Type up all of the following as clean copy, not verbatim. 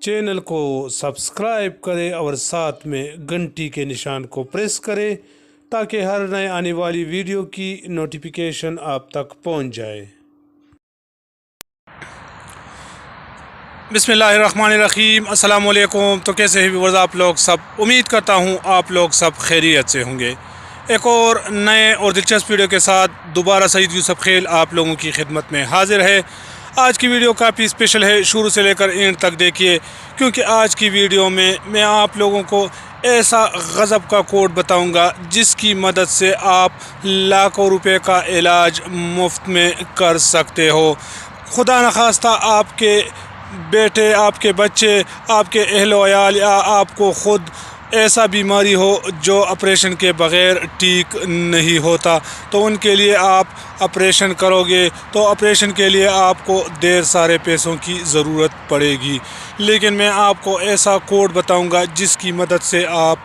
Channel को subscribe करें और साथ में घंटी के निशान को प्रेस करें ताकि हर नए आने वाली वीडियो की नोटिफिकेशन आप तक पहुंच जाए। बिस्मिल्लाहिर्रहमानिर्रहीम, अस्सलाम वालेकुम। तो कैसे हैं व्यूअर्स आप लोग सब? उम्मीद करता हूं आप लोग सब खैरियत से होंगे। एक और नए और दिलचस्प वीडियो के साथ दोबारा सईद यूसुफ खेल आप लोगों की खिदमत में हाजिर है। आज की वीडियो काफ़ी स्पेशल है, शुरू से लेकर एंड तक देखिए, क्योंकि आज की वीडियो में मैं आप लोगों को ऐसा गज़ब का कोड बताऊंगा जिसकी मदद से आप लाखों रुपए का इलाज मुफ्त में कर सकते हो। खुदा न खास्ता आपके बेटे, आपके बच्चे, आपके अहलो अयाल या आपको ख़ुद ऐसा बीमारी हो जो ऑपरेशन के बग़ैर ठीक नहीं होता, तो उनके लिए आप ऑपरेशन करोगे तो ऑपरेशन के लिए आपको ढेर सारे पैसों की ज़रूरत पड़ेगी। लेकिन मैं आपको ऐसा कोड बताऊंगा जिसकी मदद से आप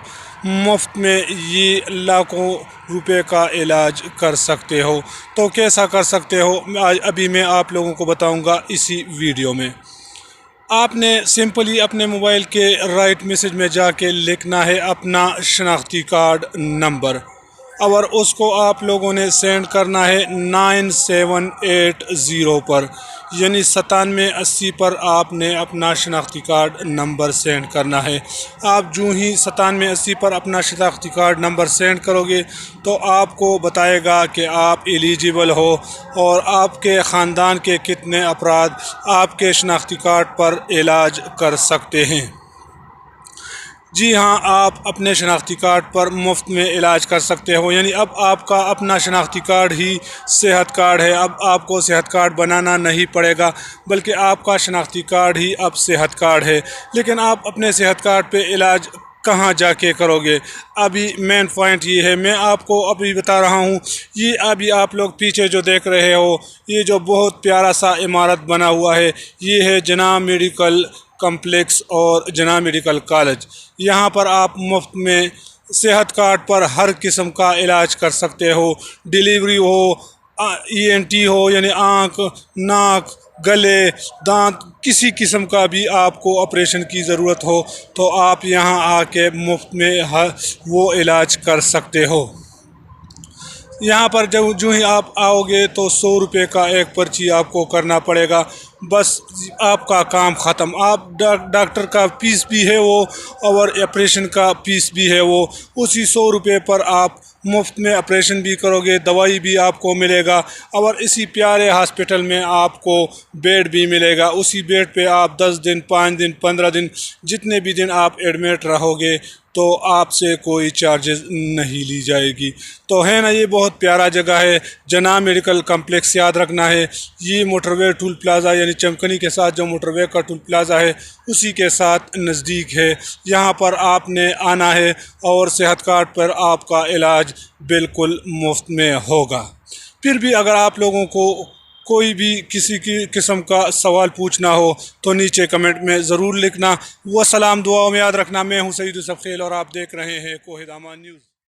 मुफ्त में ये लाखों रुपए का इलाज कर सकते हो। तो कैसा कर सकते हो आज अभी मैं आप लोगों को बताऊंगा इसी वीडियो में। आपने सिंपली अपने मोबाइल के राइट मैसेज में जाके लिखना है अपना शनाख्ती कार्ड नंबर, और उसको आप लोगों ने सेंड करना है 9780 पर, यानी 9780 पर आपने अपना शनाख्ती कार्ड नंबर सेंड करना है। आप जो ही 9780 पर अपना शनाख्ती कार्ड नंबर सेंड करोगे तो आपको बताएगा कि आप एलिजिबल हो और आपके ख़ानदान के कितने अफराद आपके शनाख्ती कार्ड पर इलाज कर सकते हैं। जी हाँ, आप अपने शनाख्ती कार्ड पर मुफ्त में इलाज कर सकते हो, यानी अब आपका अपना शनाख्ती कार्ड ही सेहत कार्ड है। अब आपको सेहत कार्ड बनाना नहीं पड़ेगा, बल्कि आपका शनाख्ती कार्ड ही अब सेहत कार्ड है। लेकिन आप अपने सेहत कार्ड पे इलाज कहाँ जाके करोगे? अभी मेन पॉइंट ये है, मैं आपको अभी बता रहा हूँ। ये अभी आप लोग पीछे जो देख रहे हो, ये जो बहुत प्यारा सा इमारत बना हुआ है, ये है जना मेडिकल कम्प्लेक्स और जना मेडिकल कॉलेज। यहाँ पर आप मुफ्त में सेहत कार्ड पर हर किस्म का इलाज कर सकते हो। डिलीवरी हो, ENT हो यानी आँख, नाक, गले, दांत, किसी किस्म का भी आपको ऑपरेशन की ज़रूरत हो तो आप यहाँ आके मुफ्त में वो इलाज कर सकते हो। यहाँ पर जब जो ही आप आओगे तो 100 रुपये का एक पर्ची आपको करना पड़ेगा, बस आपका काम ख़त्म। आप डॉक्टर का फीस भी है वो और ऑपरेशन का फीस भी है वो, उसी 100 रुपये पर आप मुफ्त में ऑपरेशन भी करोगे, दवाई भी आपको मिलेगा और इसी प्यारे हॉस्पिटल में आपको बेड भी मिलेगा। उसी बेड पे आप 10 दिन, 5 दिन, 15 दिन, जितने भी दिन आप एडमिट रहोगे तो आपसे कोई चार्जेस नहीं ली जाएगी। तो है ना, ये बहुत प्यारा जगह है, जना मेडिकल कम्प्लेक्स। याद रखना है, ये मोटरवे टूल प्लाज़ा यानी चमकनी के साथ जो मोटरवे का टूल प्लाज़ा है उसी के साथ नज़दीक है। यहाँ पर आपने आना है और सेहत कार्ड पर आपका इलाज बिल्कुल मुफ्त में होगा। फिर भी अगर आप लोगों को कोई भी किसी की किस्म का सवाल पूछना हो तो नीचे कमेंट में ज़रूर लिखना। वो सलाम दुआओं में याद रखना। मैं हूँ सईद यूसुफ खेल और आप देख रहे हैं कोहिदामा न्यूज़।